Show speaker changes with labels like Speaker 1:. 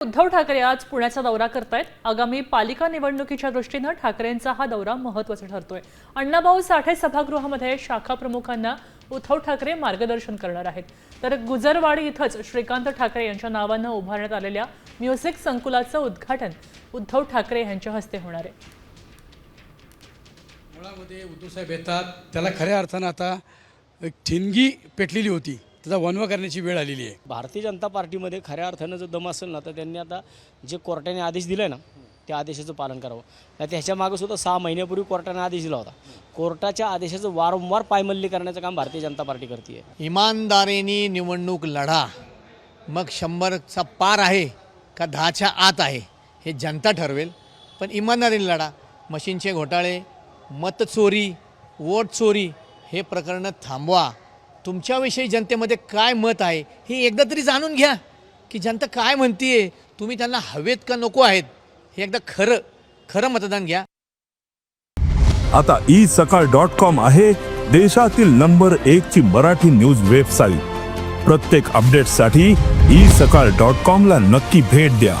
Speaker 1: उद्धव ठाकरे आज पुण्याचा दौरा करतायत। आगामी पालिका निवडणुकीच्या दृष्टीने ठाकरेंचा हा दौरा महत्त्वाचा ठरतोय। अण्णाभाऊ साठे सभागृहामध्ये शाखा प्रमुखांना उद्धव ठाकरे मार्गदर्शन करणार आहेत। तर गुजरवाडी इथंच श्रीकांत ठाकरे यांच्या नावाने उभारण्यात आलेल्या म्युझिक संकुलाचं उद्घाटन उद्धव ठाकरे यांच्या हस्ते होणार आहे।
Speaker 2: मुळामध्ये उद्धव साहेब येतात, त्याला खऱ्या अर्थाने आता एक ठिणगी पेटलेली होती, त्याचा वनवा करण्याची वेळ आलेली आहे।
Speaker 3: भारतीय जनता पार्टीमध्ये खऱ्या अर्थानं जो दम असेल ना, तर त्यांनी आता जे कोर्टाने आदेश दिले ना, त्या आदेशाचं पालन करावं। नाही त्याच्या मागे सुद्धा 6 महिन्यापूर्वी कोर्टाने आदेश दिला होता। कोर्टाच्या आदेशाचं वारंवार पायमल्ली करण्याचं काम भारतीय जनता पार्टी करते।
Speaker 4: इमानदारीने निवडणूक लढा, मग 100चा पार आहे का 10च्या आत आहे हे जनता ठरवेल, पण इमानदारीने लढा। मशीनचे घोटाळे, मतचोरी, वोट चोरी हे प्रकरण थांबवा। तुमच्याविषयी जनतेमध्ये काय मत आहे हे एकदा तरी जाणून घ्या, की जनता काय म्हणतीये, तुम्ही त्यांना हवेत का नको आहेत हे एकदा खरं मतदान घ्या।
Speaker 5: आता isakal.com आहे देशातील नंबर 1 ची मराठी न्यूज वेबसाईट। प्रत्येक अपडेटसाठी isakal.com ला नक्की भेट द्या।